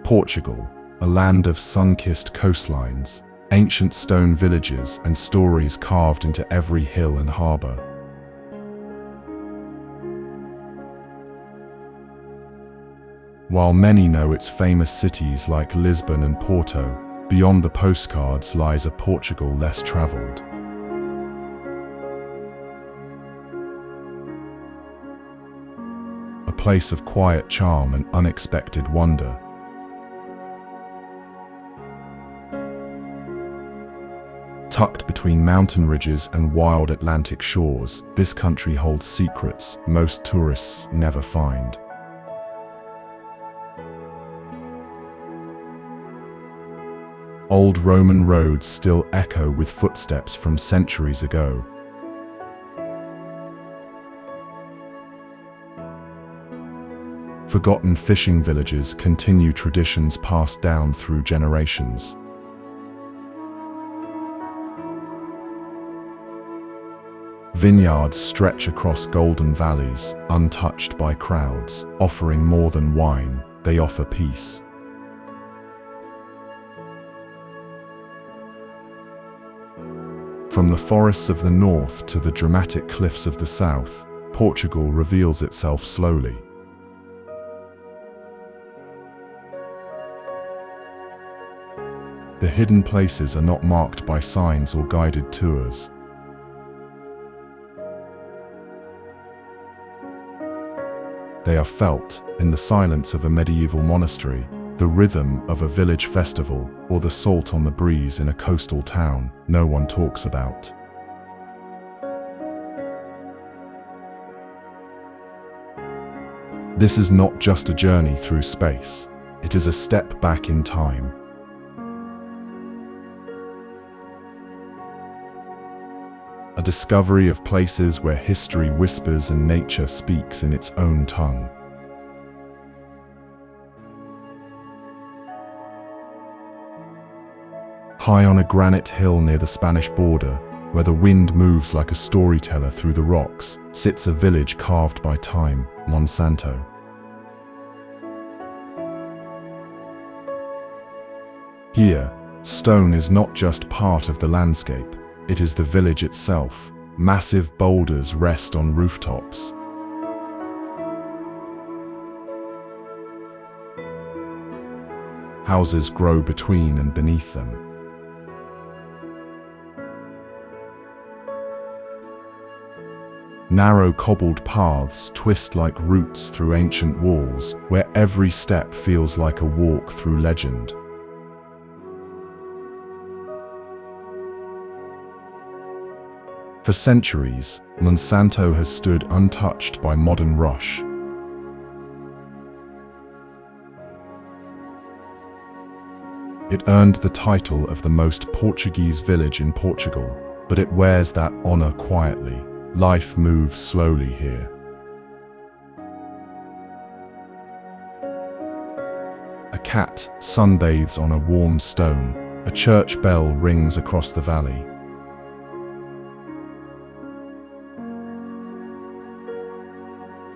Portugal, a land of sun-kissed coastlines, ancient stone villages and stories carved into every hill and harbour. While many know its famous cities like Lisbon and Porto, beyond the postcards lies a Portugal less travelled. A place of quiet charm and unexpected wonder. Tucked between mountain ridges and wild Atlantic shores, this country holds secrets most tourists never find. Old Roman roads still echo with footsteps from centuries ago. Forgotten fishing villages continue traditions passed down through generations. Vineyards stretch across golden valleys, untouched by crowds, offering more than wine, they offer peace. From the forests of the north to the dramatic cliffs of the south, Portugal reveals itself slowly. The hidden places are not marked by signs or guided tours. They are felt in the silence of a medieval monastery, the rhythm of a village festival, or the salt on the breeze in a coastal town no one talks about. This is not just a journey through space, it is a step back in time. A discovery of places where history whispers and nature speaks in its own tongue. High on a granite hill near the Spanish border, where the wind moves like a storyteller through the rocks, sits a village carved by time, Monsanto. Here, stone is not just part of the landscape, it is the village itself. Massive boulders rest on rooftops. Houses grow between and beneath them. Narrow cobbled paths twist like roots through ancient walls, where every step feels like a walk through legend. For centuries, Monsanto has stood untouched by modern rush. It earned the title of the most Portuguese village in Portugal, but it wears that honor quietly. Life moves slowly here. A cat sunbathes on a warm stone. A church bell rings across the valley.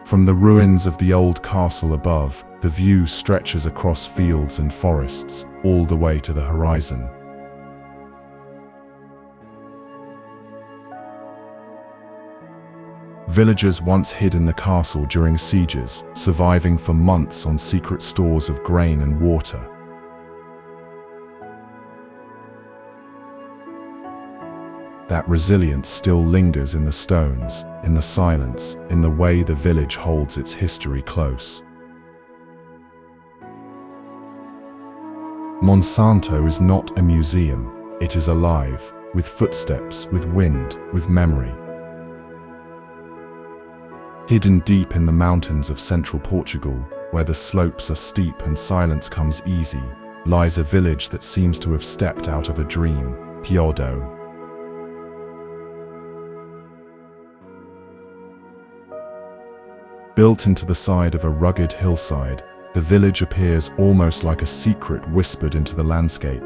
From the ruins of the old castle above, the view stretches across fields and forests, all the way to the horizon. Villagers once hid in the castle during sieges, surviving for months on secret stores of grain and water. That resilience still lingers in the stones, in the silence, in the way the village holds its history close. Monsanto is not a museum, it is alive, with footsteps, with wind, with memory. Hidden deep in the mountains of central Portugal, where the slopes are steep and silence comes easy, lies a village that seems to have stepped out of a dream, Piódão. Built into the side of a rugged hillside, the village appears almost like a secret whispered into the landscape.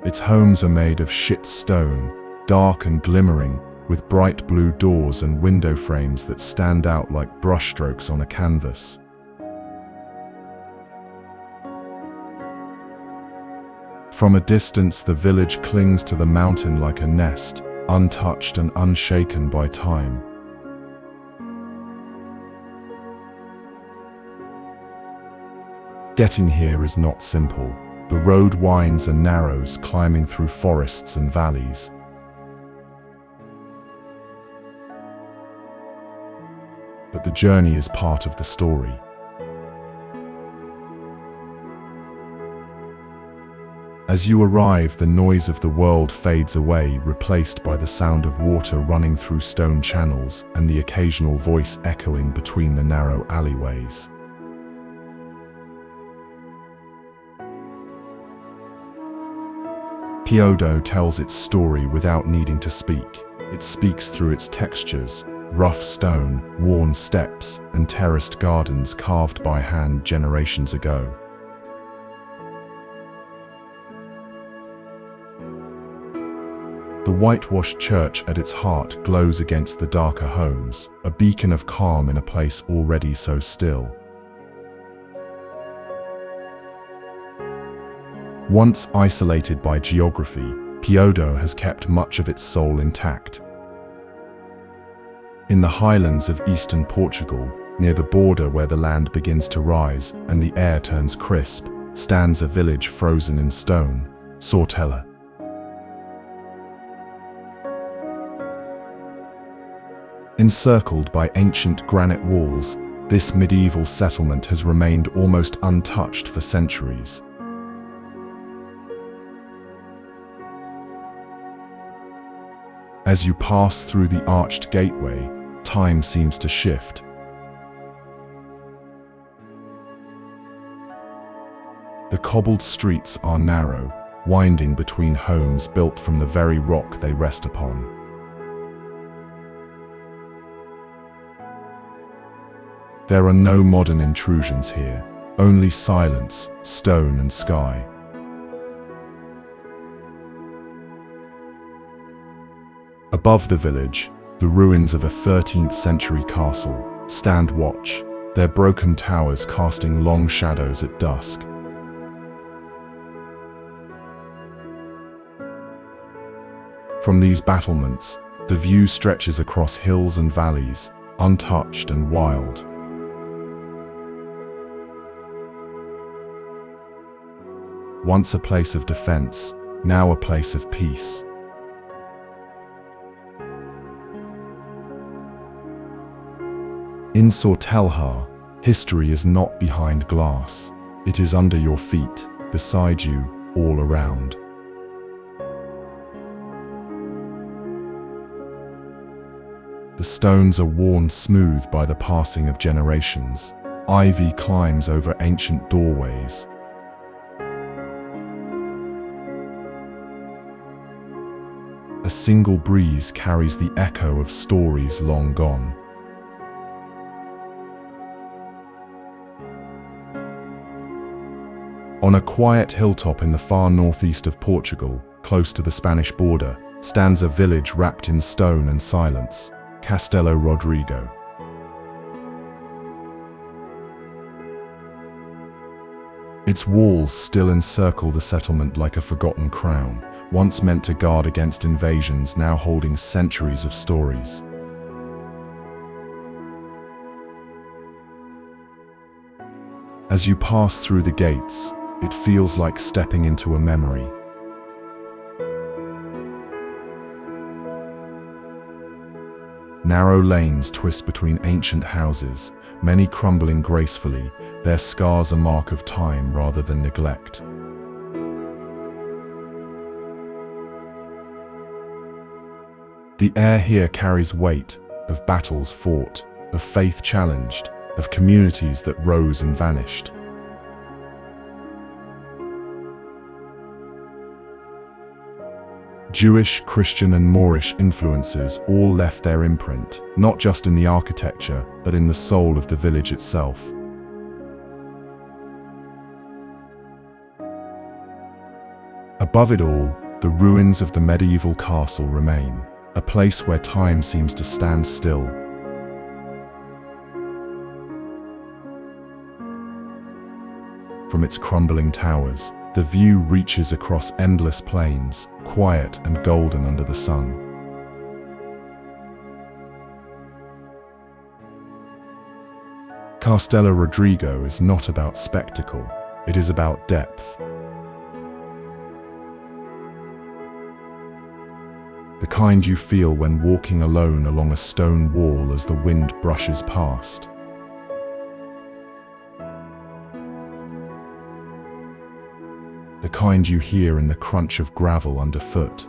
Its homes are made of shit stone, dark and glimmering, with bright blue doors and window frames that stand out like brushstrokes on a canvas. From a distance, the village clings to the mountain like a nest, untouched and unshaken by time. Getting here is not simple. The road winds and narrows, climbing through forests and valleys. But the journey is part of the story. As you arrive, the noise of the world fades away, replaced by the sound of water running through stone channels and the occasional voice echoing between the narrow alleyways. Piódão tells its story without needing to speak. It speaks through its textures: rough stone, worn steps, and terraced gardens carved by hand generations ago. The whitewashed church at its heart glows against the darker homes, a beacon of calm in a place already so still. Once isolated by geography, Piódão has kept much of its soul intact. In the highlands of eastern Portugal, near the border where the land begins to rise and the air turns crisp, stands a village frozen in stone, Sortelha. Encircled by ancient granite walls, this medieval settlement has remained almost untouched for centuries. As you pass through the arched gateway, time seems to shift. The cobbled streets are narrow, winding between homes built from the very rock they rest upon. There are no modern intrusions here, only silence, stone and sky. Above the village, the ruins of a 13th century castle stand watch, their broken towers casting long shadows at dusk. From these battlements, the view stretches across hills and valleys, untouched and wild. Once a place of defense, now a place of peace. In Sortelha, history is not behind glass. It is under your feet, beside you, all around. The stones are worn smooth by the passing of generations. Ivy climbs over ancient doorways. A single breeze carries the echo of stories long gone. On a quiet hilltop in the far northeast of Portugal, close to the Spanish border, stands a village wrapped in stone and silence, Castelo Rodrigo. Its walls still encircle the settlement like a forgotten crown, once meant to guard against invasions, now holding centuries of stories. As you pass through the gates, it feels like stepping into a memory. Narrow lanes twist between ancient houses, many crumbling gracefully, their scars a mark of time rather than neglect. The air here carries weight of battles fought, of faith challenged, of communities that rose and vanished. Jewish, Christian and Moorish influences all left their imprint, not just in the architecture, but in the soul of the village itself. Above it all, the ruins of the medieval castle remain. a place where time seems to stand still. From its crumbling towers, the view reaches across endless plains, quiet and golden under the sun. Castelo Rodrigo is not about spectacle, it is about depth. The kind you feel when walking alone along a stone wall as the wind brushes past. The kind you hear in the crunch of gravel underfoot.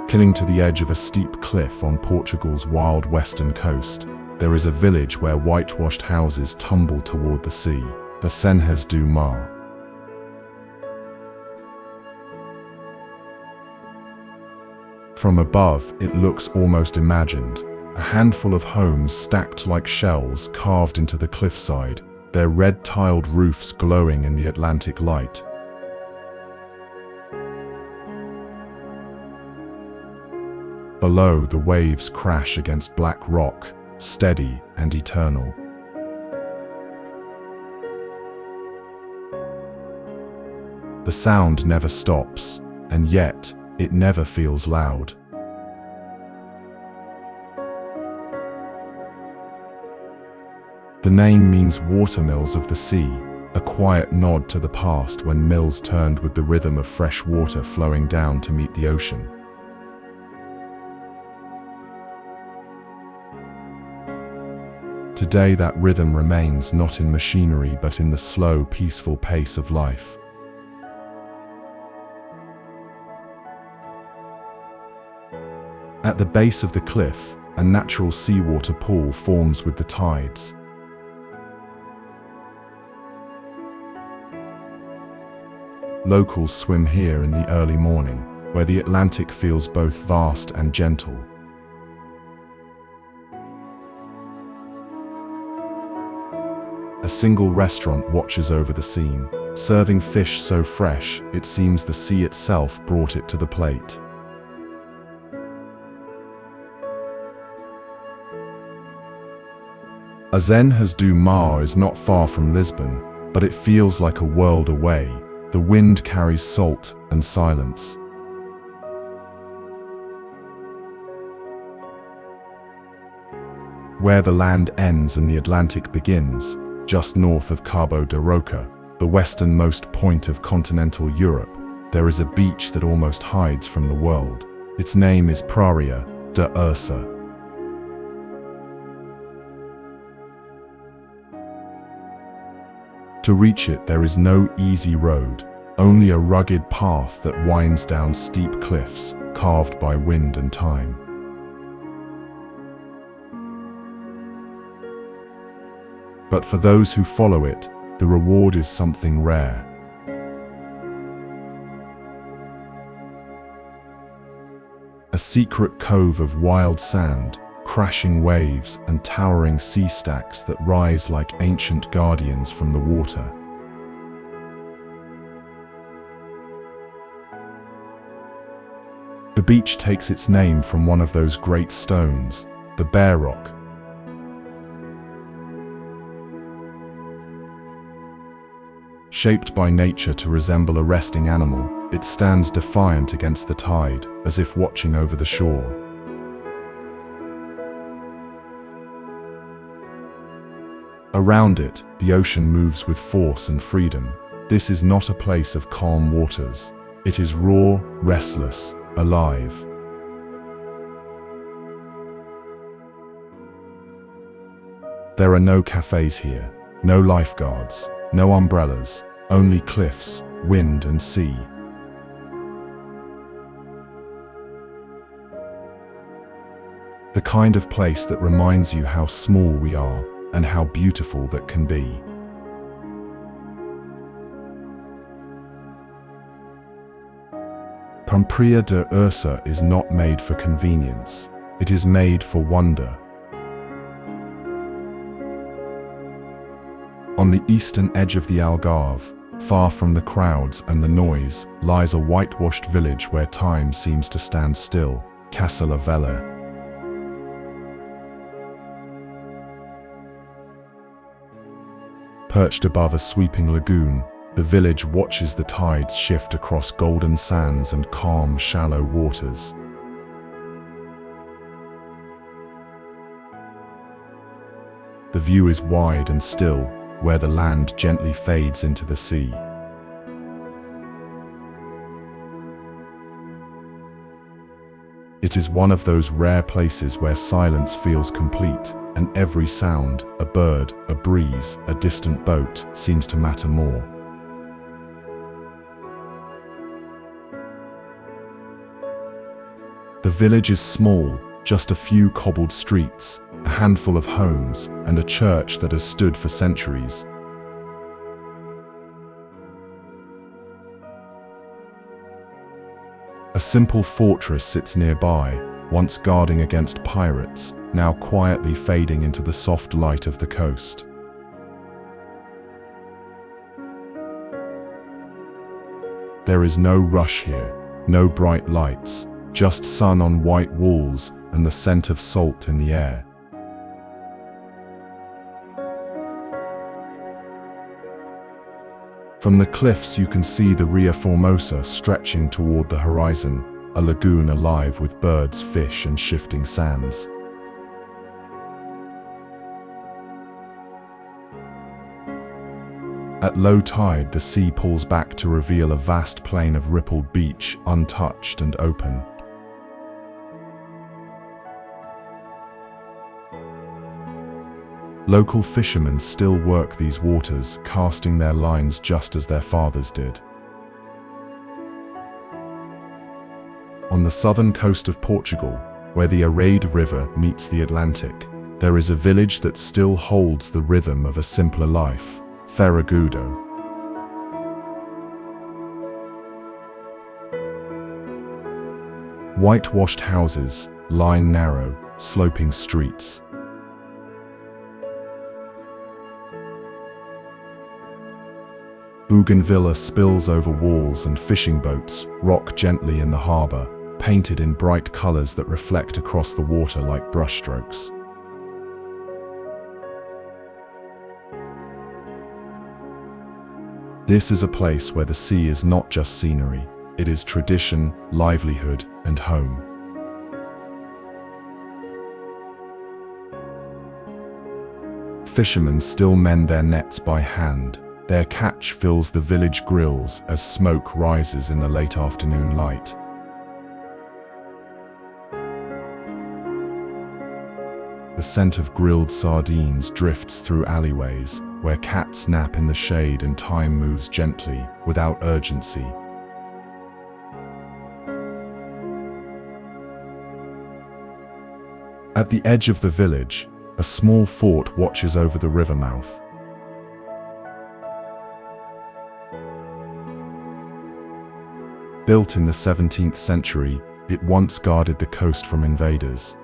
Clinging to the edge of a steep cliff on Portugal's wild western coast, there is a village where whitewashed houses tumble toward the sea, Azenhas do Mar. From above, it looks almost imagined, a handful of homes stacked like shells carved into the cliffside, their red-tiled roofs glowing in the Atlantic light. Below, the waves crash against black rock, steady and eternal. The sound never stops, and yet it never feels loud. The name means watermills of the sea, a quiet nod to the past when mills turned with the rhythm of fresh water flowing down to meet the ocean. Today that rhythm remains not in machinery but in the slow, peaceful pace of life. At the base of the cliff, a natural seawater pool forms with the tides. Locals swim here in the early morning, where the Atlantic feels both vast and gentle. A single restaurant watches over the scene, serving fish so fresh it seems the sea itself brought it to the plate. Azenhas do Mar is not far from Lisbon, but it feels like a world away. The wind carries salt and silence. Where the land ends and the Atlantic begins, just north of Cabo da Roca, the westernmost point of continental Europe, there is a beach that almost hides from the world. Its name is Praia da Ursa. To reach it, there is no easy road, only a rugged path that winds down steep cliffs, carved by wind and time. But for those who follow it, the reward is something rare. A secret cove of wild sand, crashing waves and towering sea stacks that rise like ancient guardians from the water. The beach takes its name from one of those great stones, the Bear Rock. Shaped by nature to resemble a resting animal, it stands defiant against the tide, as if watching over the shore. Around it, the ocean moves with force and freedom. This is not a place of calm waters. It is raw, restless, alive. There are no cafes here, no lifeguards, no umbrellas, only cliffs, wind and sea. The kind of place that reminds you how small we are and how beautiful that can be. Praia da Ursa is not made for convenience. It is made for wonder. On the eastern edge of the Algarve, Far from the crowds and the noise lies a whitewashed village where time seems to stand still, Cacela Velha. Perched above a sweeping lagoon, the village watches the tides shift across golden sands and calm, shallow waters. The view is wide and still, where the land gently fades into the sea. It is one of those rare places where silence feels complete, and every sound, a bird, a breeze, a distant boat, seems to matter more. The village is small, just a few cobbled streets, a handful of homes, and a church that has stood for centuries. A simple fortress sits nearby, once guarding against pirates, now quietly fading into the soft light of the coast. There is no rush here, no bright lights, just sun on white walls and the scent of salt in the air. From the cliffs you can see the Ria Formosa stretching toward the horizon, a lagoon alive with birds, fish, and shifting sands. At low tide, the sea pulls back to reveal a vast plain of rippled beach, untouched and open. Local fishermen still work these waters, casting their lines just as their fathers did. On the southern coast of Portugal, where the Arade River meets the Atlantic, there is a village that still holds the rhythm of a simpler life, Ferragudo. Whitewashed houses line narrow, sloping streets. Bougainvillea spills over walls and fishing boats rock gently in the harbor, painted in bright colors that reflect across the water like brushstrokes. This is a place where the sea is not just scenery, it is tradition, livelihood, and home. Fishermen still mend their nets by hand. Their catch fills the village grills as smoke rises in the late afternoon light. The scent of grilled sardines drifts through alleyways, where cats nap in the shade and time moves gently, without urgency. At the edge of the village, a small fort watches over the river mouth. Built in the 17th century, it once guarded the coast from invaders.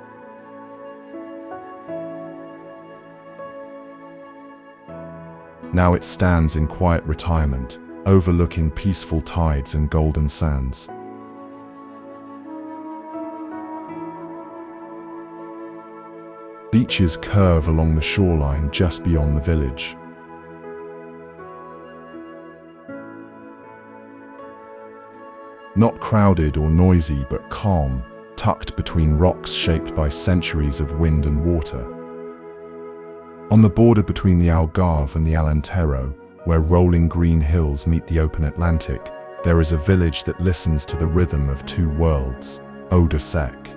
Now it stands in quiet retirement, overlooking peaceful tides and golden sands. Beaches curve along the shoreline just beyond the village. Not crowded or noisy, but calm, tucked between rocks shaped by centuries of wind and water. On the border between the Algarve and the Alentejo, where rolling green hills meet the open Atlantic, there is a village that listens to the rhythm of two worlds, Odeceixe.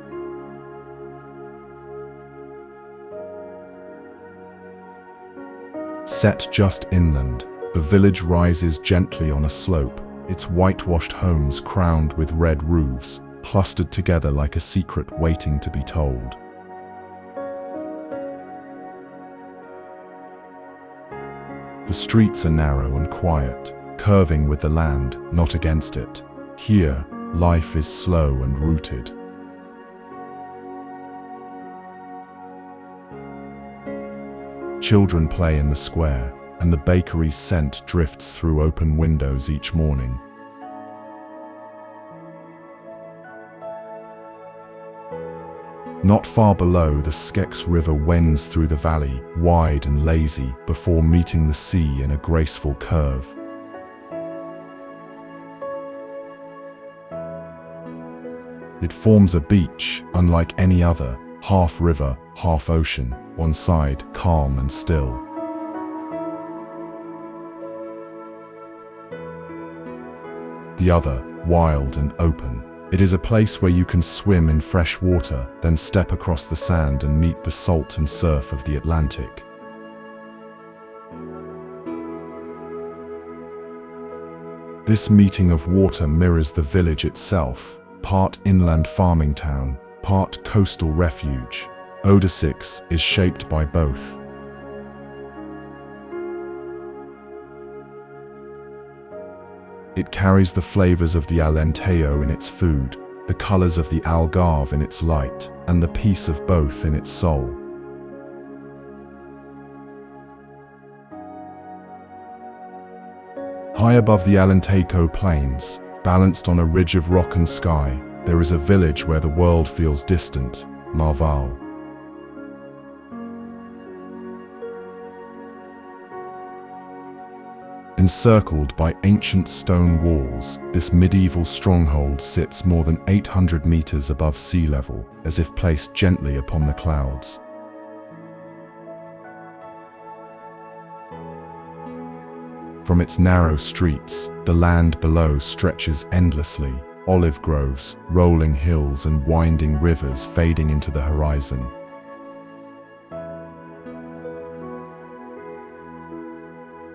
Set just inland, the village rises gently on a slope, its whitewashed homes crowned with red roofs, clustered together like a secret waiting to be told. The streets are narrow and quiet, curving with the land, not against it. Here, life is slow and rooted. Children play in the square, and the bakery's scent drifts through open windows each morning. Not far below, the Skex River wends through the valley, wide and lazy, before meeting the sea in a graceful curve. It forms a beach, unlike any other, half river, half ocean, one side calm and still. The other, wild and open. It is a place where you can swim in fresh water, then step across the sand and meet the salt and surf of the Atlantic. This meeting of water mirrors the village itself, part inland farming town, part coastal refuge. Odeceixe is shaped by both. It carries the flavors of the Alentejo in its food, the colors of the Algarve in its light, and the peace of both in its soul. High above the Alentejo plains, balanced on a ridge of rock and sky, there is a village where the world feels distant, Marvão. Encircled by ancient stone walls, this medieval stronghold sits more than 800 meters above sea level, as if placed gently upon the clouds. From its narrow streets, the land below stretches endlessly, olive groves, rolling hills and winding rivers fading into the horizon.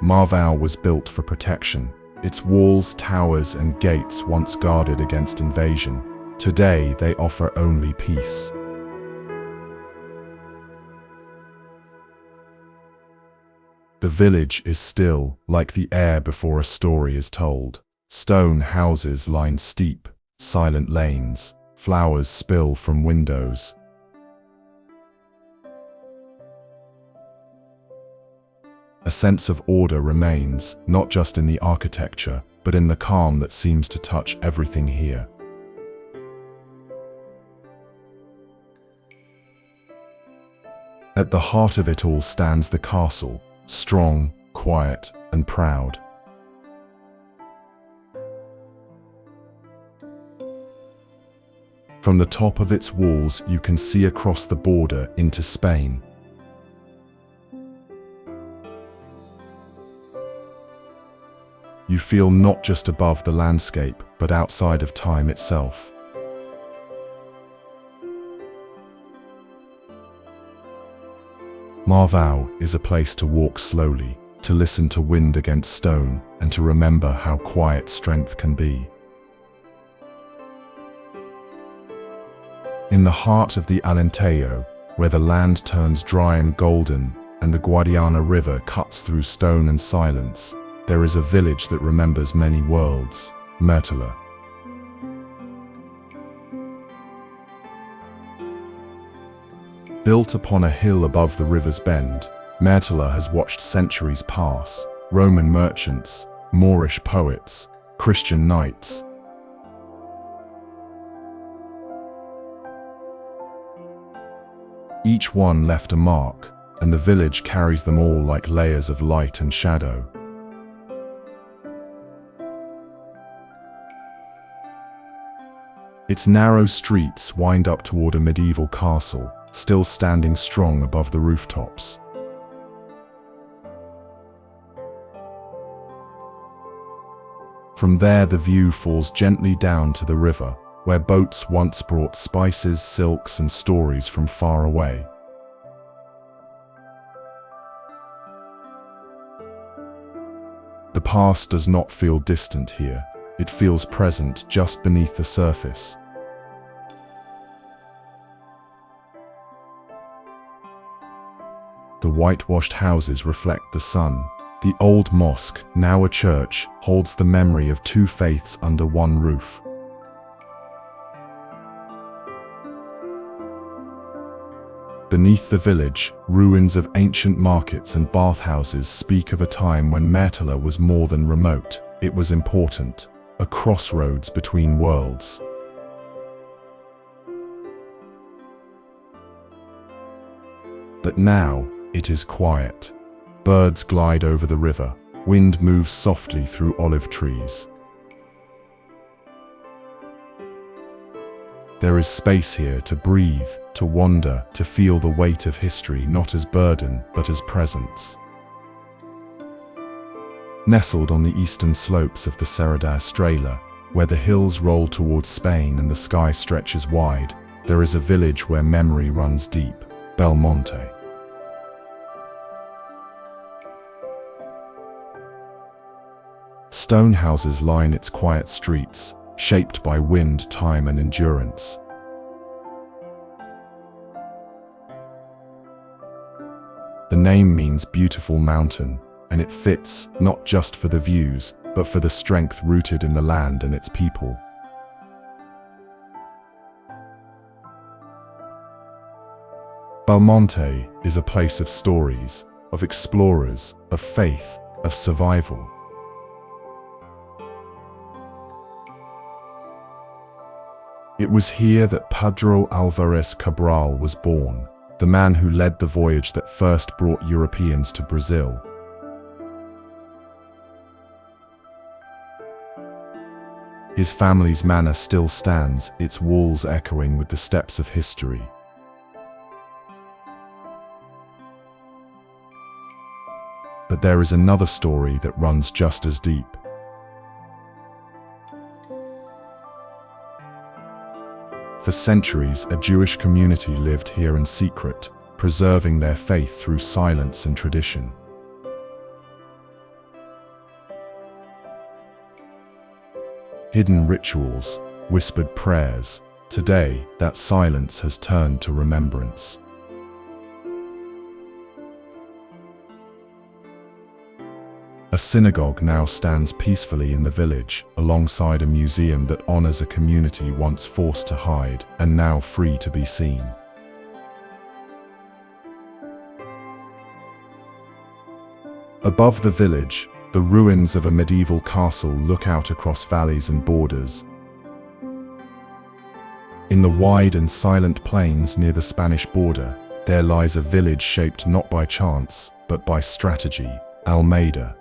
Marvão was built for protection. Its walls, towers and gates once guarded against invasion. Today they offer only peace. The village is still, like the air before a story is told. Stone houses line steep, silent lanes. Flowers spill from windows. A sense of order remains, not just in the architecture, but in the calm that seems to touch everything here. At the heart of it all stands the castle, strong, quiet, and proud. From the top of its walls, you can see across the border into Spain. You feel not just above the landscape, but outside of time itself. Marvão is a place to walk slowly, to listen to wind against stone, and to remember how quiet strength can be. In the heart of the Alentejo, where the land turns dry and golden, and the Guadiana River cuts through stone and silence, there is a village that remembers many worlds, Mértola. Built upon a hill above the river's bend, Mértola has watched centuries pass, Roman merchants, Moorish poets, Christian knights. Each one left a mark, and the village carries them all like layers of light and shadow. Its narrow streets wind up toward a medieval castle, still standing strong above the rooftops. From there the view falls gently down to the river, where boats once brought spices, silks and stories from far away. The past does not feel distant here. It feels present just beneath the surface. The whitewashed houses reflect the sun. The old mosque, now a church, holds the memory of two faiths under one roof. Beneath the village, ruins of ancient markets and bathhouses speak of a time when Mértola was more than remote, it was important, a crossroads between worlds. But now, it is quiet. Birds glide over the river, wind moves softly through olive trees. There is space here to breathe, to wander, to feel the weight of history not as burden but as presence. Nestled on the eastern slopes of the Serra da Estrela, where the hills roll towards Spain and the sky stretches wide, there is a village where memory runs deep, Belmonte. Stone houses line its quiet streets, shaped by wind, time and endurance. The name means beautiful mountain, and it fits not just for the views, but for the strength rooted in the land and its people. Belmonte is a place of stories, of explorers, of faith, of survival. It was here that Pedro Álvares Cabral was born, the man who led the voyage that first brought Europeans to Brazil. His family's manor still stands, its walls echoing with the steps of history. But there is another story that runs just as deep. For centuries, a Jewish community lived here in secret, preserving their faith through silence and tradition. Hidden rituals, whispered prayers. Today, that silence has turned to remembrance. A synagogue now stands peacefully in the village, alongside a museum that honors a community once forced to hide and now free to be seen. Above the village, the ruins of a medieval castle look out across valleys and borders. In the wide and silent plains near the Spanish border, there lies a village shaped not by chance, but by strategy, Almeida.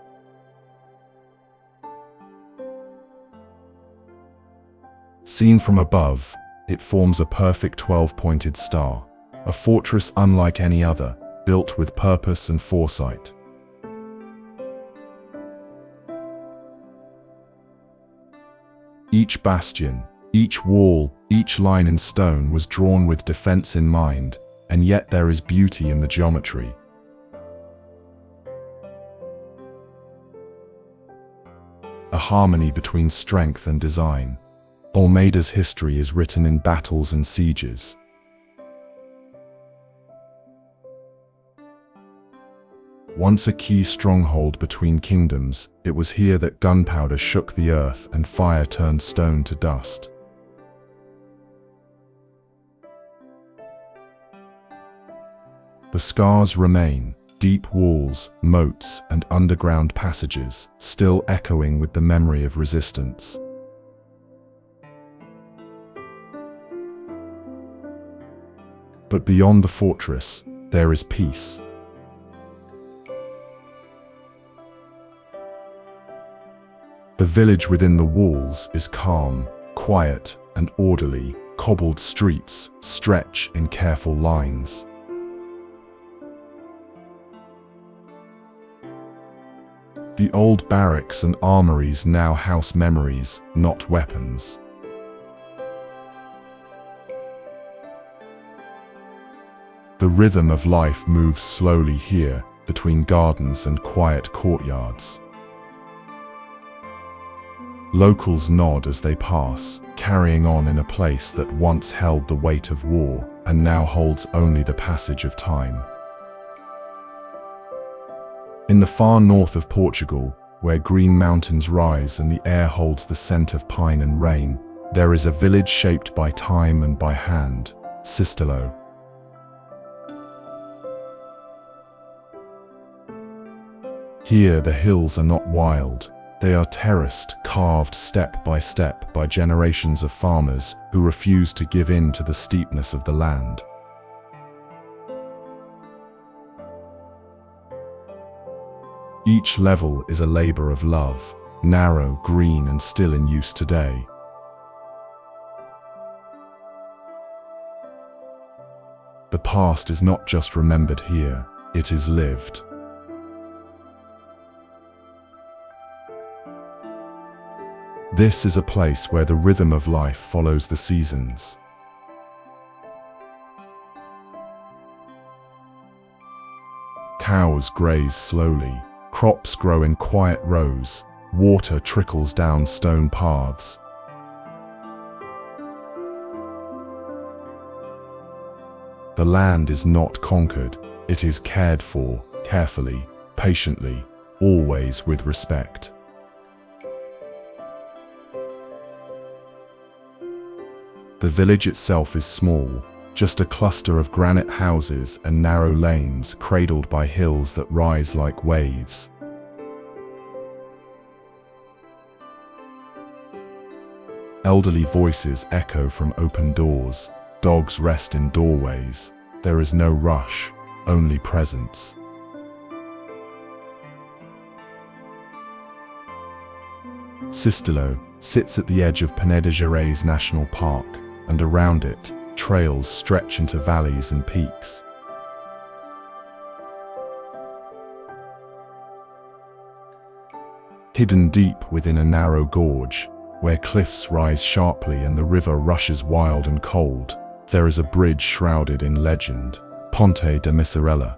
Seen from above, it forms a perfect 12-pointed star, a fortress unlike any other, built with purpose and foresight. Each bastion, each wall, each line in stone was drawn with defense in mind, and yet there is beauty in the geometry. A harmony between strength and design. Almeida's history is written in battles and sieges. Once a key stronghold between kingdoms, it was here that gunpowder shook the earth and fire turned stone to dust. The scars remain, deep walls, moats, and underground passages, still echoing with the memory of resistance. But beyond the fortress, there is peace. The village within the walls is calm, quiet, and orderly. Cobbled streets stretch in careful lines. The old barracks and armories now house memories, not weapons. The rhythm of life moves slowly here, between gardens and quiet courtyards. Locals nod as they pass, carrying on in a place that once held the weight of war, and now holds only the passage of time. In the far north of Portugal, where green mountains rise and the air holds the scent of pine and rain, there is a village shaped by time and by hand, Sistelo. Here the hills are not wild. They are terraced, carved step by generations of farmers who refuse to give in to the steepness of the land. Each level is a labor of love, narrow, green, and still in use today. The past is not just remembered here, it is lived. This is a place where the rhythm of life follows the seasons. Cows graze slowly, crops grow in quiet rows, water trickles down stone paths. The land is not conquered, it is cared for, carefully, patiently, always with respect. The village itself is small, just a cluster of granite houses and narrow lanes cradled by hills that rise like waves. Elderly voices echo from open doors, dogs rest in doorways. There is no rush, only presence. Sistelo sits at the edge of Penedès National Park, and around it, trails stretch into valleys and peaks. Hidden deep within a narrow gorge, where cliffs rise sharply and the river rushes wild and cold, there is a bridge shrouded in legend, Ponte da Misarela.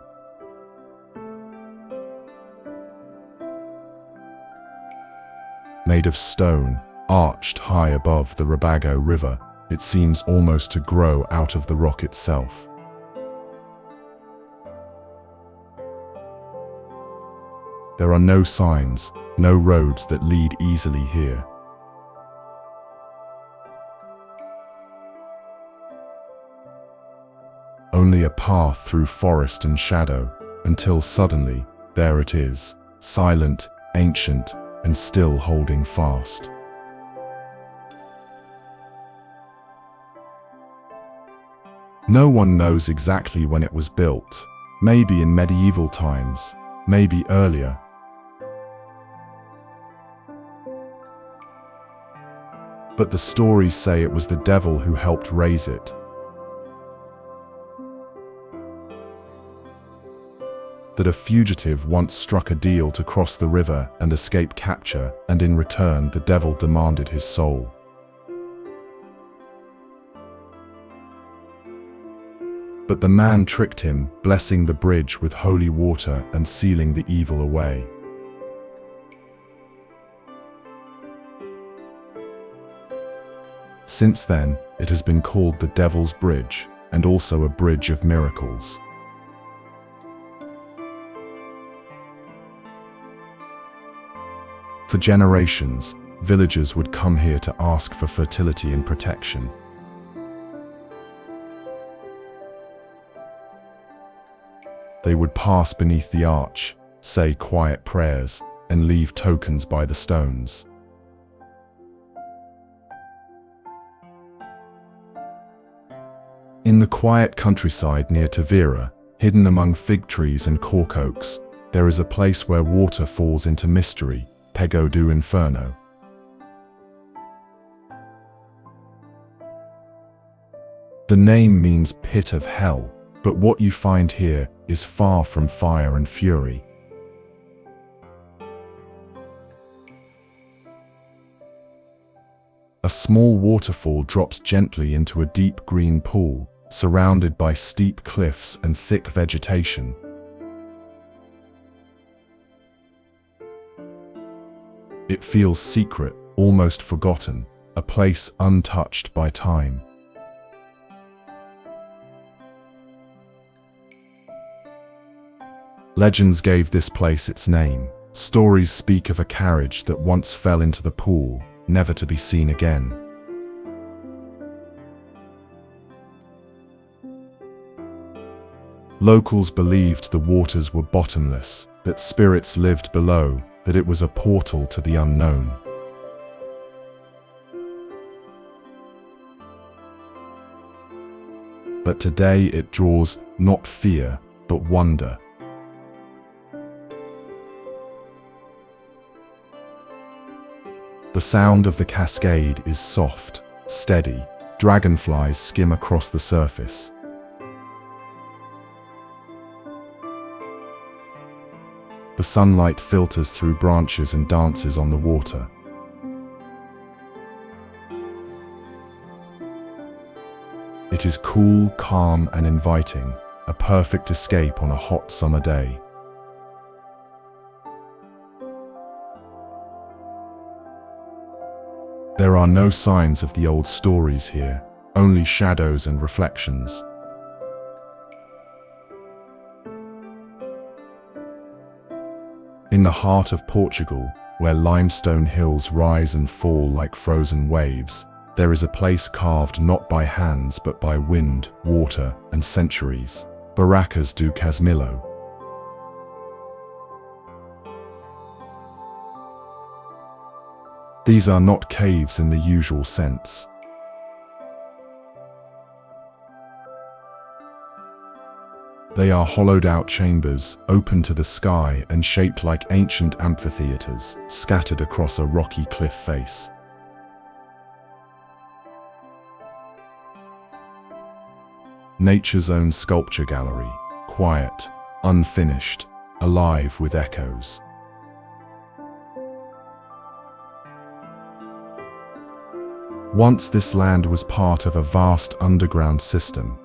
Made of stone, arched high above the Rabago River, it seems almost to grow out of the rock itself. There are no signs, no roads that lead easily here. Only a path through forest and shadow, until suddenly, there it is, silent, ancient, and still holding fast. No one knows exactly when it was built, maybe in medieval times, maybe earlier. But the stories say it was the devil who helped raise it. That a fugitive once struck a deal to cross the river and escape capture, and in return the devil demanded his soul. But the man tricked him, blessing the bridge with holy water and sealing the evil away. Since then, it has been called the Devil's Bridge, and also a bridge of miracles. For generations, villagers would come here to ask for fertility and protection. They would pass beneath the arch, say quiet prayers, and leave tokens by the stones. In the quiet countryside near Tavira, hidden among fig trees and cork oaks, there is a place where water falls into mystery, Pego do Inferno. The name means pit of hell, but what you find here is far from fire and fury. A small waterfall drops gently into a deep green pool, surrounded by steep cliffs and thick vegetation. It feels secret, almost forgotten, a place untouched by time. Legends gave this place its name. Stories speak of a carriage that once fell into the pool, never to be seen again. Locals believed the waters were bottomless, that spirits lived below, that it was a portal to the unknown. But today it draws not fear, but wonder. The sound of the cascade is soft, steady. Dragonflies skim across the surface. The sunlight filters through branches and dances on the water. It is cool, calm, and inviting, a perfect escape on a hot summer day. There are no signs of the old stories here, only shadows and reflections. In the heart of Portugal, where limestone hills rise and fall like frozen waves, there is a place carved not by hands but by wind, water, and centuries. Buracas do Casmilo. These are not caves in the usual sense. They are hollowed-out chambers, open to the sky and shaped like ancient amphitheaters, scattered across a rocky cliff face. Nature's own sculpture gallery, quiet, unfinished, alive with echoes. Once this land was part of a vast underground system.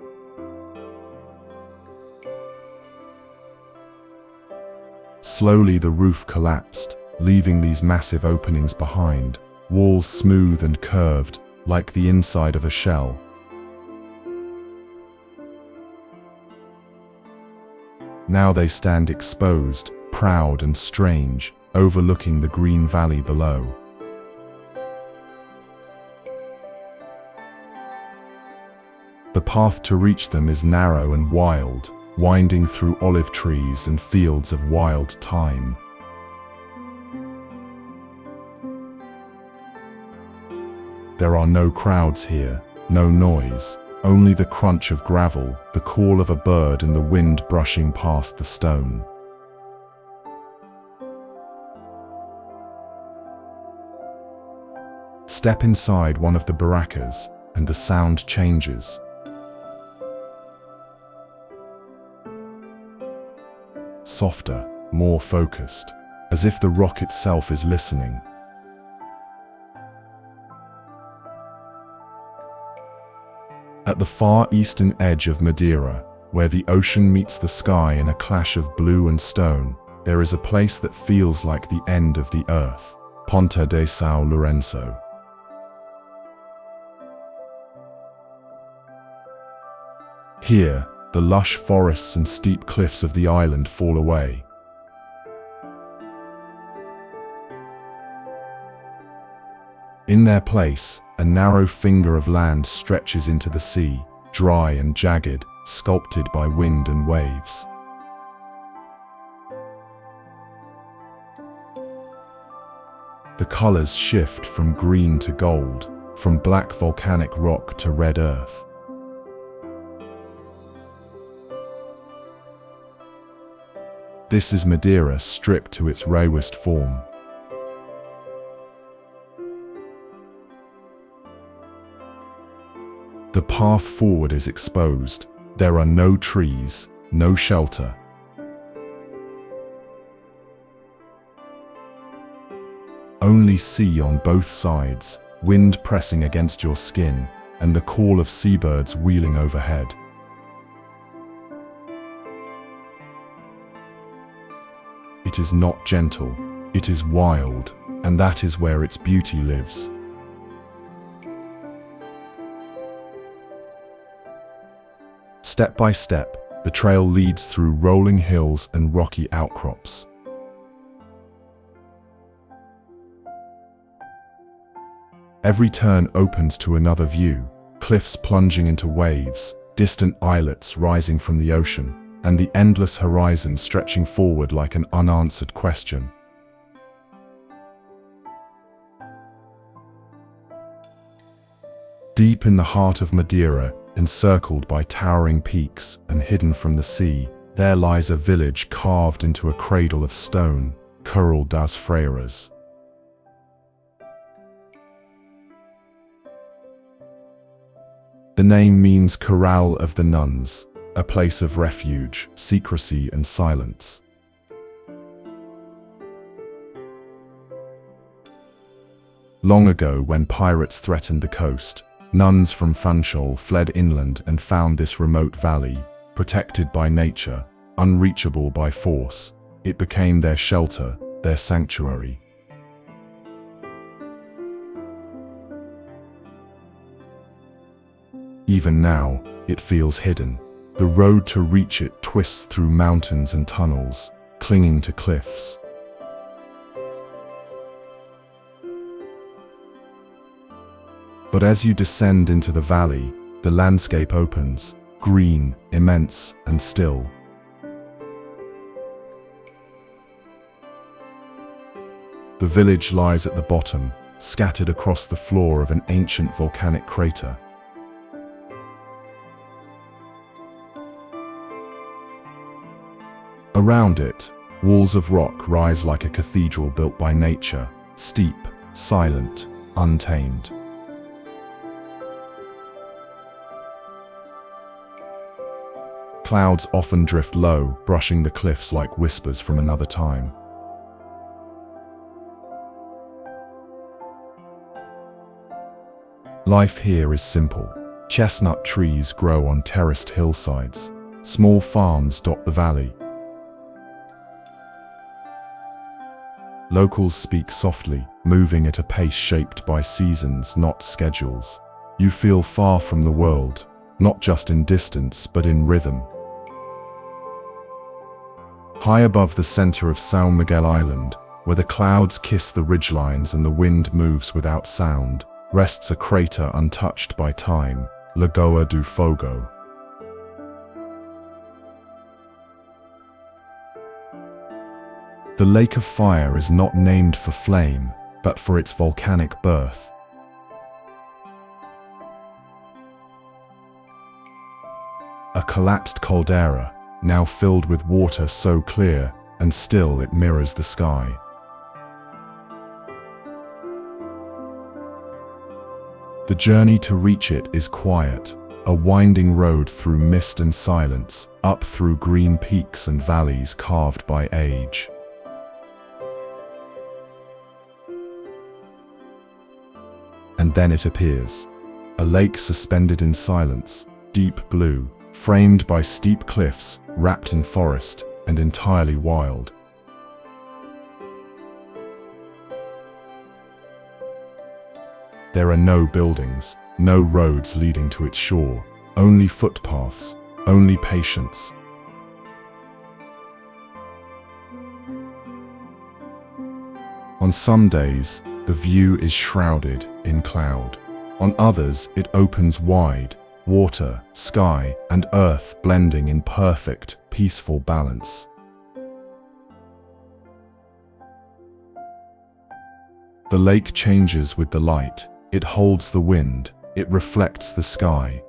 Slowly the roof collapsed, leaving these massive openings behind, walls smooth and curved, like the inside of a shell. Now they stand exposed, proud and strange, overlooking the green valley below. The path to reach them is narrow and wild, winding through olive trees and fields of wild thyme. There are no crowds here, no noise, only the crunch of gravel, the call of a bird and the wind brushing past the stone. Step inside one of the barracas, and the sound changes. Softer, more focused, as if the rock itself is listening. At the far eastern edge of Madeira, where the ocean meets the sky in a clash of blue and stone, there is a place that feels like the end of the earth, Ponta de São Lourenço. Here, the lush forests and steep cliffs of the island fall away. In their place, a narrow finger of land stretches into the sea, dry and jagged, sculpted by wind and waves. The colors shift from green to gold, from black volcanic rock to red earth. This is Madeira stripped to its rawest form. The path forward is exposed. There are no trees, no shelter. Only sea on both sides, wind pressing against your skin, and the call of seabirds wheeling overhead. It is not gentle, it is wild, and that is where its beauty lives. Step by step, the trail leads through rolling hills and rocky outcrops. Every turn opens to another view, cliffs plunging into waves, distant islets rising from the ocean, and the endless horizon stretching forward like an unanswered question. Deep in the heart of Madeira, encircled by towering peaks and hidden from the sea, there lies a village carved into a cradle of stone, Curral das Freiras. The name means Corral of the Nuns, a place of refuge, secrecy and silence. Long ago, when pirates threatened the coast, nuns from Funchal fled inland and found this remote valley, protected by nature, unreachable by force. It became their shelter, their sanctuary. Even now, it feels hidden. The road to reach it twists through mountains and tunnels, clinging to cliffs. But as you descend into the valley, the landscape opens, green, immense, and still. The village lies at the bottom, scattered across the floor of an ancient volcanic crater. Around it, walls of rock rise like a cathedral built by nature, steep, silent, untamed. Clouds often drift low, brushing the cliffs like whispers from another time. Life here is simple. Chestnut trees grow on terraced hillsides. Small farms dot the valley. Locals speak softly, moving at a pace shaped by seasons, not schedules. You feel far from the world, not just in distance, but in rhythm. High above the center of São Miguel Island, where the clouds kiss the ridgelines and the wind moves without sound, rests a crater untouched by time, Lagoa do Fogo. The Lake of Fire is not named for flame, but for its volcanic birth. A collapsed caldera, now filled with water so clear, and still it mirrors the sky. The journey to reach it is quiet, a winding road through mist and silence, up through green peaks and valleys carved by age. And then it appears, a lake suspended in silence, deep blue, framed by steep cliffs, wrapped in forest, and entirely wild. There are no buildings, no roads leading to its shore, only footpaths, only patience. On some days, the view is shrouded in cloud. On others, it opens wide, water, sky, and earth blending in perfect, peaceful balance. The lake changes with the light, it holds the wind, it reflects the sky.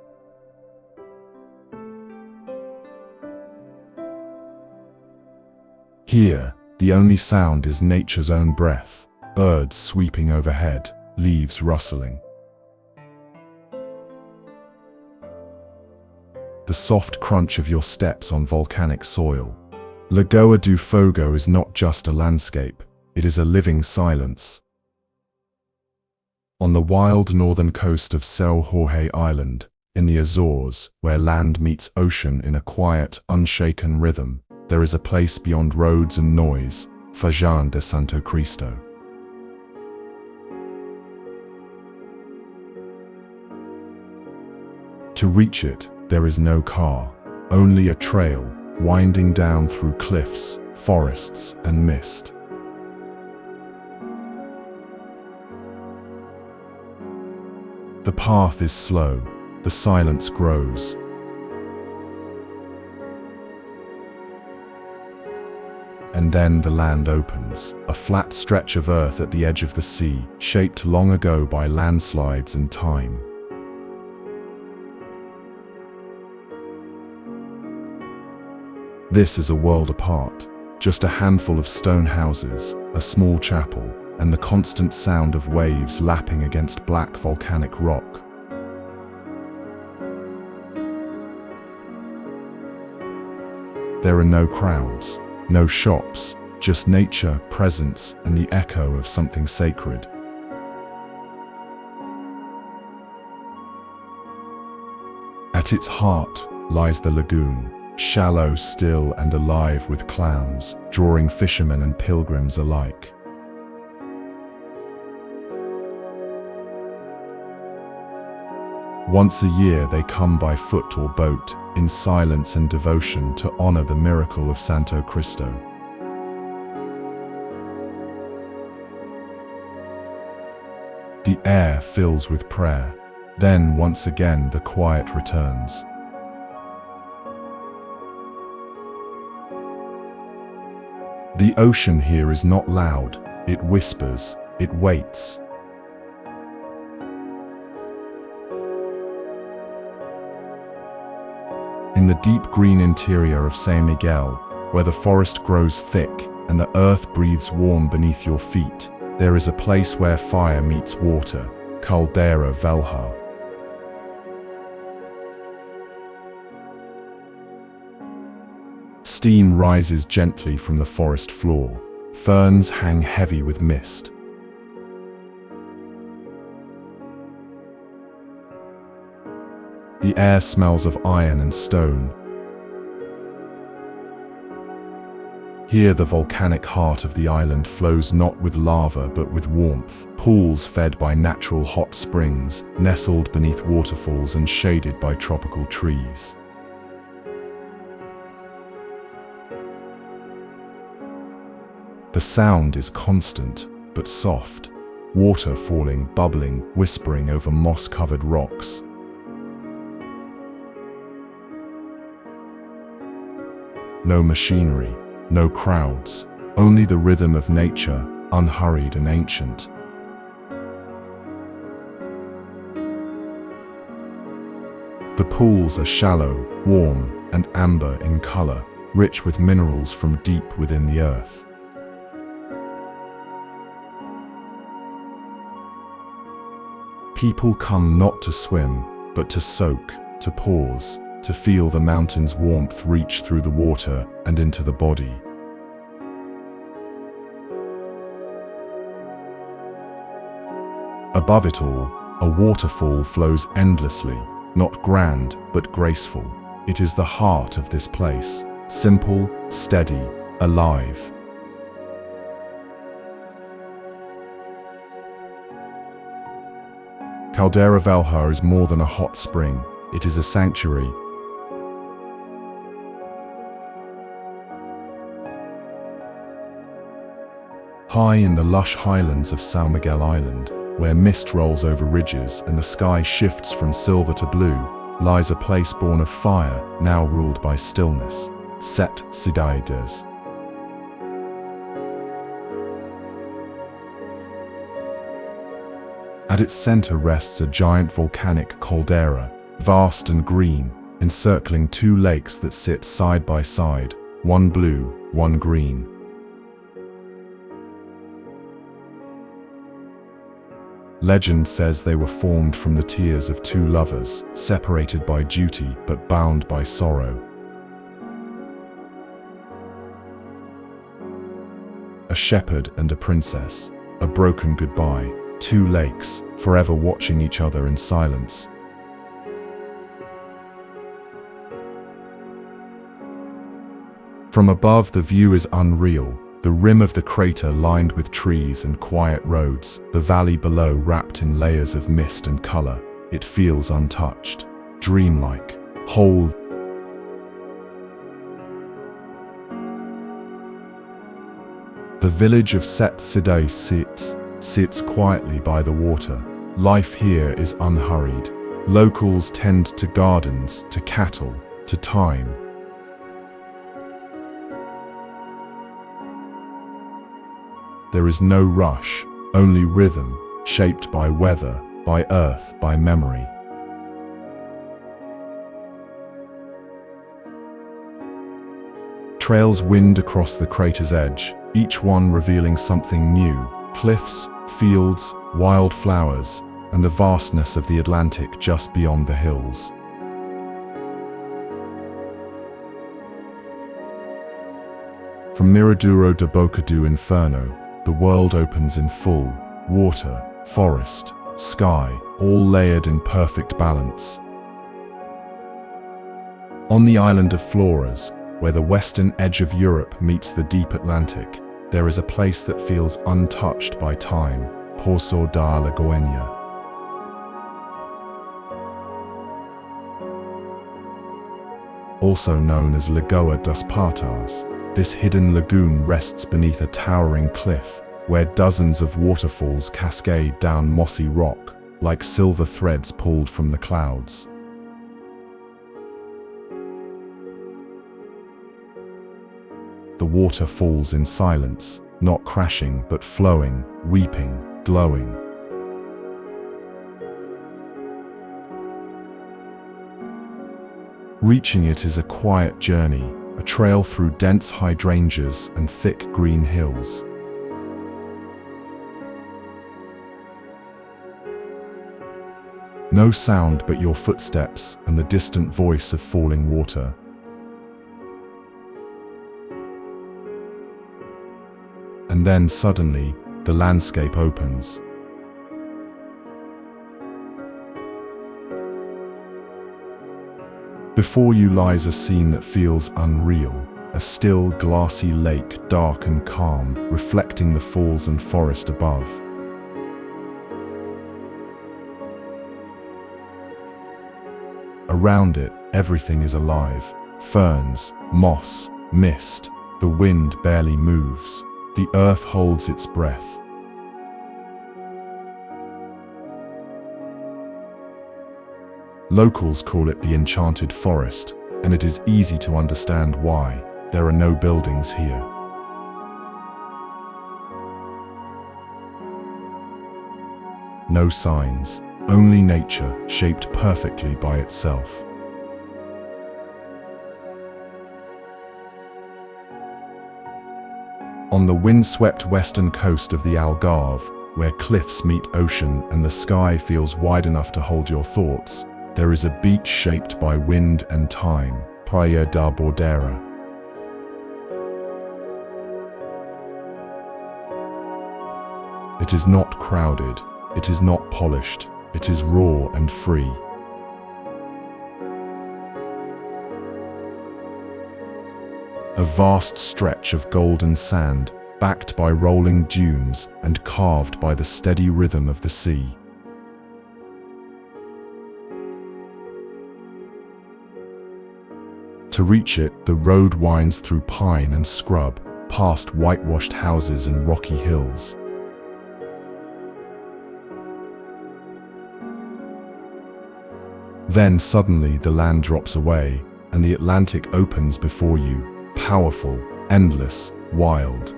Here, the only sound is nature's own breath, birds sweeping overhead, leaves rustling. The soft crunch of your steps on volcanic soil. Lagoa do Fogo is not just a landscape, it is a living silence. On the wild northern coast of São Jorge Island, in the Azores, where land meets ocean in a quiet, unshaken rhythm, there is a place beyond roads and noise, Fajã de Santo Cristo. To reach it, there is no car, only a trail, winding down through cliffs, forests, and mist. The path is slow, the silence grows. and then the land opens, a flat stretch of earth at the edge of the sea, shaped long ago by landslides and time. This is a world apart, just a handful of stone houses, a small chapel, and the constant sound of waves lapping against black volcanic rock. There are no crowds, no shops, just nature, presence, and the echo of something sacred. At its heart lies the lagoon, shallow, still, and alive with clams, drawing fishermen and pilgrims alike. Once a year they come by foot or boat, in silence and devotion to honor the miracle of Santo Cristo. The air fills with prayer. Then once again the quiet returns. The ocean here is not loud, it whispers, it waits. In the deep green interior of San Miguel, where the forest grows thick and the earth breathes warm beneath your feet, there is a place where fire meets water, Caldeira Velha. Steam rises gently from the forest floor. Ferns hang heavy with mist. The air smells of iron and stone. Here the volcanic heart of the island flows not with lava but with warmth, pools fed by natural hot springs, nestled beneath waterfalls and shaded by tropical trees. The sound is constant, but soft, water falling, bubbling, whispering over moss-covered rocks. No machinery, no crowds, only the rhythm of nature, unhurried and ancient. The pools are shallow, warm, and amber in color, rich with minerals from deep within the earth. People come not to swim, but to soak, to pause, to feel the mountain's warmth reach through the water and into the body. Above it all, a waterfall flows endlessly, not grand, but graceful. It is the heart of this place, simple, steady, alive. Caldeira Velha is more than a hot spring, it is a sanctuary. High in the lush highlands of San Miguel Island, where mist rolls over ridges and the sky shifts from silver to blue, lies a place born of fire, now ruled by stillness, Sete Cidades. At its center rests a giant volcanic caldera, vast and green, encircling two lakes that sit side by side, one blue, one green. Legend says they were formed from the tears of two lovers, separated by duty but bound by sorrow. A shepherd and a princess, a broken goodbye, two lakes, forever watching each other in silence. From above the view is unreal, the rim of the crater lined with trees and quiet roads, the valley below wrapped in layers of mist and color. It feels untouched, dreamlike, whole. The village of Sete Cidades sits quietly by the water. Life here is unhurried. Locals tend to gardens, to cattle, to time. There is no rush, only rhythm, shaped by weather, by earth, by memory. Trails wind across the crater's edge, each one revealing something new: cliffs, fields, wild flowers, and the vastness of the Atlantic just beyond the hills. From Miraduro de Boca do Inferno, the world opens in full: water, forest, sky, all layered in perfect balance. On the island of Flores, where the western edge of Europe meets the deep Atlantic, there is a place that feels untouched by time: Poço da Alagoinha. Also known as Lagoa dos Patas, this hidden lagoon rests beneath a towering cliff, where dozens of waterfalls cascade down mossy rock, like silver threads pulled from the clouds. The water falls in silence, not crashing but flowing, weeping, glowing. Reaching it is a quiet journey, a trail through dense hydrangeas and thick green hills. No sound but your footsteps and the distant voice of falling water. And then suddenly, the landscape opens. Before you lies a scene that feels unreal, a still, glassy lake, dark and calm, reflecting the falls and forest above. Around it, everything is alive: ferns, moss, mist. The wind barely moves. The earth holds its breath. Locals call it the Enchanted Forest, and it is easy to understand why. There are no buildings here. No signs, only nature, shaped perfectly by itself. On the wind-swept western coast of the Algarve, where cliffs meet ocean and the sky feels wide enough to hold your thoughts, there is a beach shaped by wind and time: Praia da Bordeira. It is not crowded, it is not polished, it is raw and free. A vast stretch of golden sand, backed by rolling dunes and carved by the steady rhythm of the sea. To reach it, the road winds through pine and scrub, past whitewashed houses and rocky hills. Then suddenly the land drops away, and the Atlantic opens before you, powerful, endless, wild.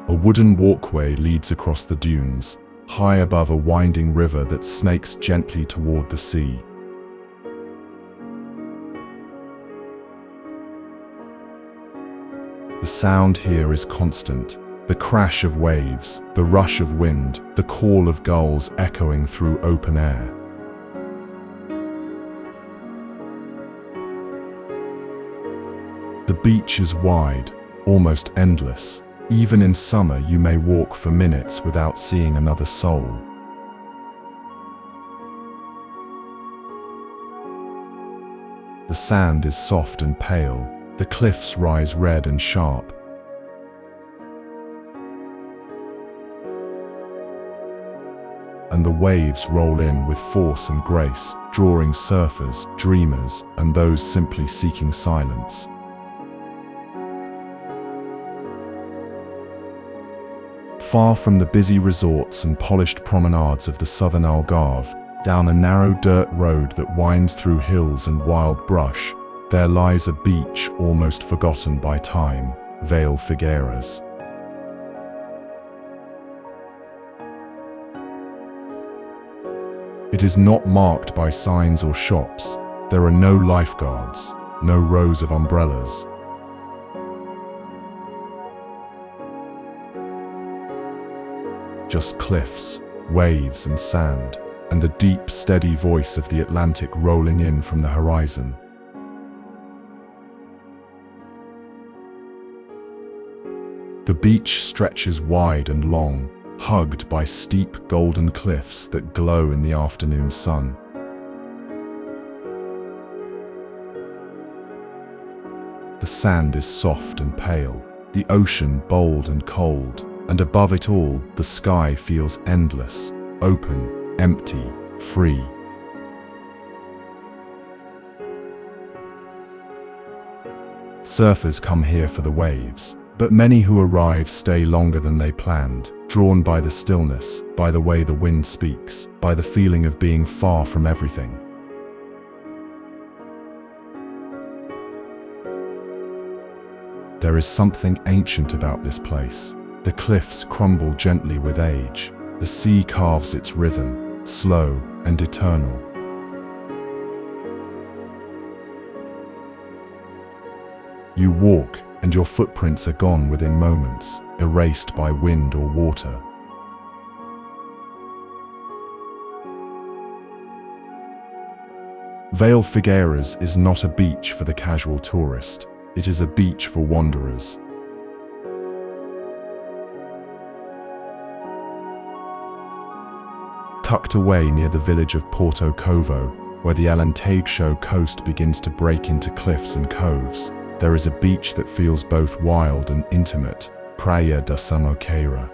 A wooden walkway leads across the dunes, high above a winding river that snakes gently toward the sea. The sound here is constant: the crash of waves, the rush of wind, the call of gulls echoing through open air. The beach is wide, almost endless. Even in summer, you may walk for minutes without seeing another soul. The sand is soft and pale, the cliffs rise red and sharp. And the waves roll in with force and grace, drawing surfers, dreamers, and those simply seeking silence. Far from the busy resorts and polished promenades of the southern Algarve, down a narrow dirt road that winds through hills and wild brush, There lies a beach almost forgotten by time, Vale Figueiras. It is not marked by signs or shops. There are no lifeguards, no rows of umbrellas. Just cliffs, waves and sand, and the deep, steady voice of the Atlantic rolling in from the horizon. The beach stretches wide and long, hugged by steep golden cliffs that glow in the afternoon sun. The sand is soft and pale, the ocean bold and cold, and above it all, the sky feels endless, open, empty, free. Surfers come here for the waves, but many who arrive stay longer than they planned, drawn by the stillness, by the way the wind speaks, by the feeling of being far from everything. There is something ancient about this place. The cliffs crumble gently with age. The sea carves its rhythm, slow and eternal. You walk, and your footprints are gone within moments, erased by wind or water. Vale Figueiras is not a beach for the casual tourist. It is a beach for wanderers. Tucked away near the village of Porto Covo, where the Alentejo coast begins to break into cliffs and coves, there is a beach that feels both wild and intimate, Praia da Samoqueira.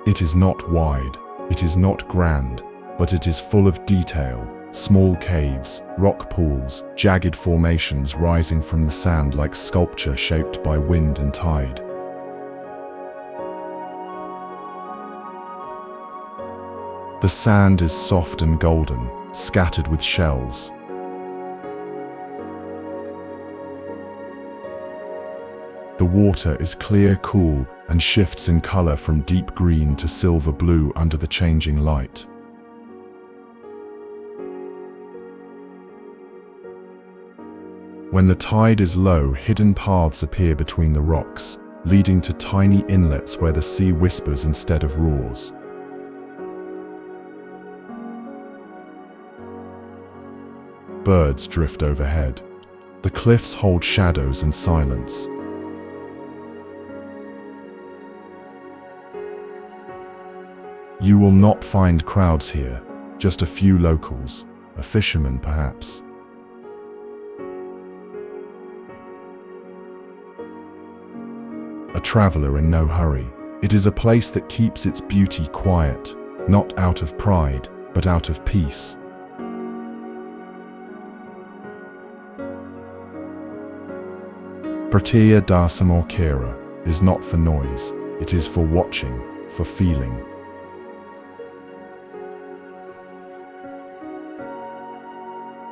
It is not wide, it is not grand, but it is full of detail, small caves, rock pools, jagged formations rising from the sand like sculpture shaped by wind and tide. The sand is soft and golden, scattered with shells. The water is clear, cool, and shifts in color from deep green to silver blue under the changing light. When the tide is low, hidden paths appear between the rocks, leading to tiny inlets where the sea whispers instead of roars. Birds drift overhead. The cliffs hold shadows and silence. You will not find crowds here, just a few locals, a fisherman perhaps. A traveler in no hurry. It is a place that keeps its beauty quiet, not out of pride, but out of peace. Praia da Samoqueira is not for noise, it is for watching, for feeling.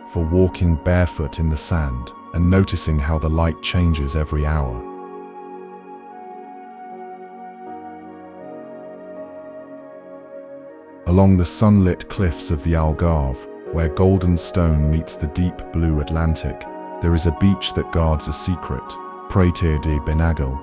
For walking barefoot in the sand and noticing how the light changes every hour. Along the sunlit cliffs of the Algarve, where golden stone meets the deep blue Atlantic, there is a beach that guards a secret, Praia de Benagil.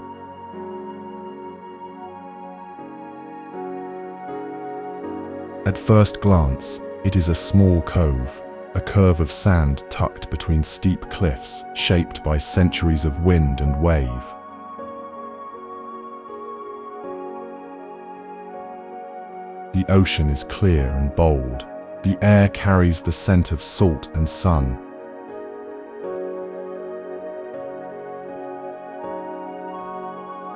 At first glance, it is a small cove, a curve of sand tucked between steep cliffs, shaped by centuries of wind and wave. The ocean is clear and bold. The air carries the scent of salt and sun.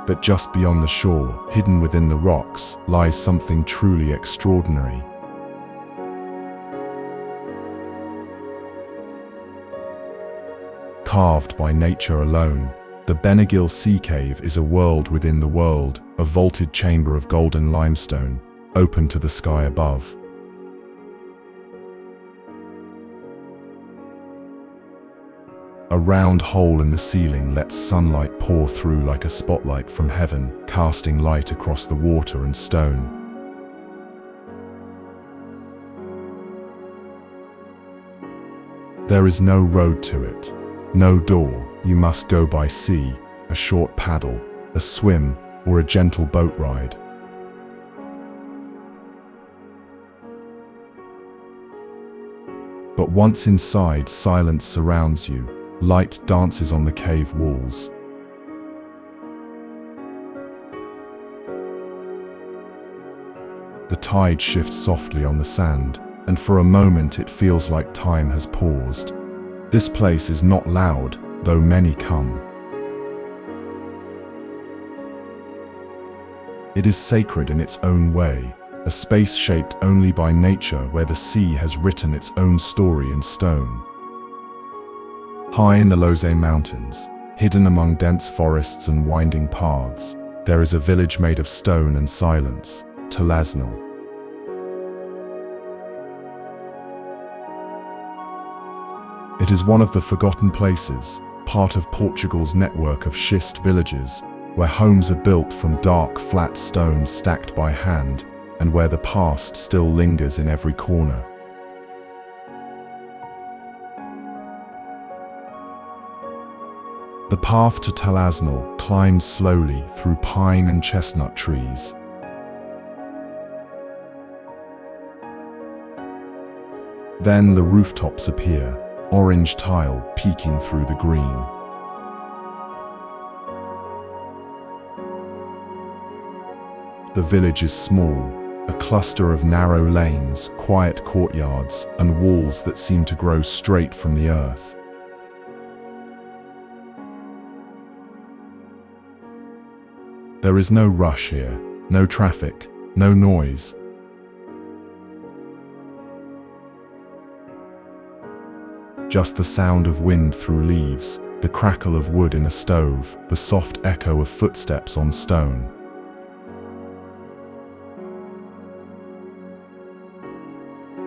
But just beyond the shore, hidden within the rocks, lies something truly extraordinary. Carved by nature alone, the Benagil Sea Cave is a world within the world, a vaulted chamber of golden limestone, open to the sky above. A round hole in the ceiling lets sunlight pour through like a spotlight from heaven, casting light across the water and stone. There is no road to it, no door. You must go by sea, a short paddle, a swim, or a gentle boat ride. But once inside, silence surrounds you. Light dances on the cave walls. The tide shifts softly on the sand, and for a moment it feels like time has paused. This place is not loud, though many come. It is sacred in its own way, a space shaped only by nature where the sea has written its own story in stone. High in the Lozay Mountains, hidden among dense forests and winding paths, there is a village made of stone and silence, Talasnal. It is one of the forgotten places, part of Portugal's network of schist villages, where homes are built from dark, flat stones stacked by hand, and where the past still lingers in every corner. The path to Talasnal climbs slowly through pine and chestnut trees. Then the rooftops appear, orange tile peeking through the green. The village is small, a cluster of narrow lanes, quiet courtyards, and walls that seem to grow straight from the earth. There is no rush here, no traffic, no noise. Just the sound of wind through leaves, the crackle of wood in a stove, the soft echo of footsteps on stone.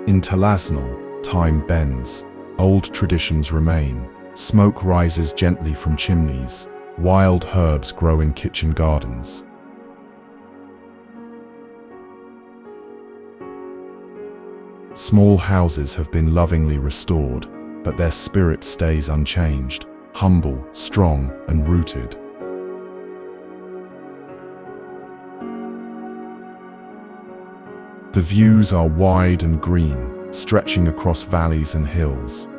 In Talasnal, time bends, old traditions remain. Smoke rises gently from chimneys. Wild herbs grow in kitchen gardens. Small houses have been lovingly restored, but their spirit stays unchanged, humble, strong, and rooted. The views are wide and green, stretching across valleys and hills.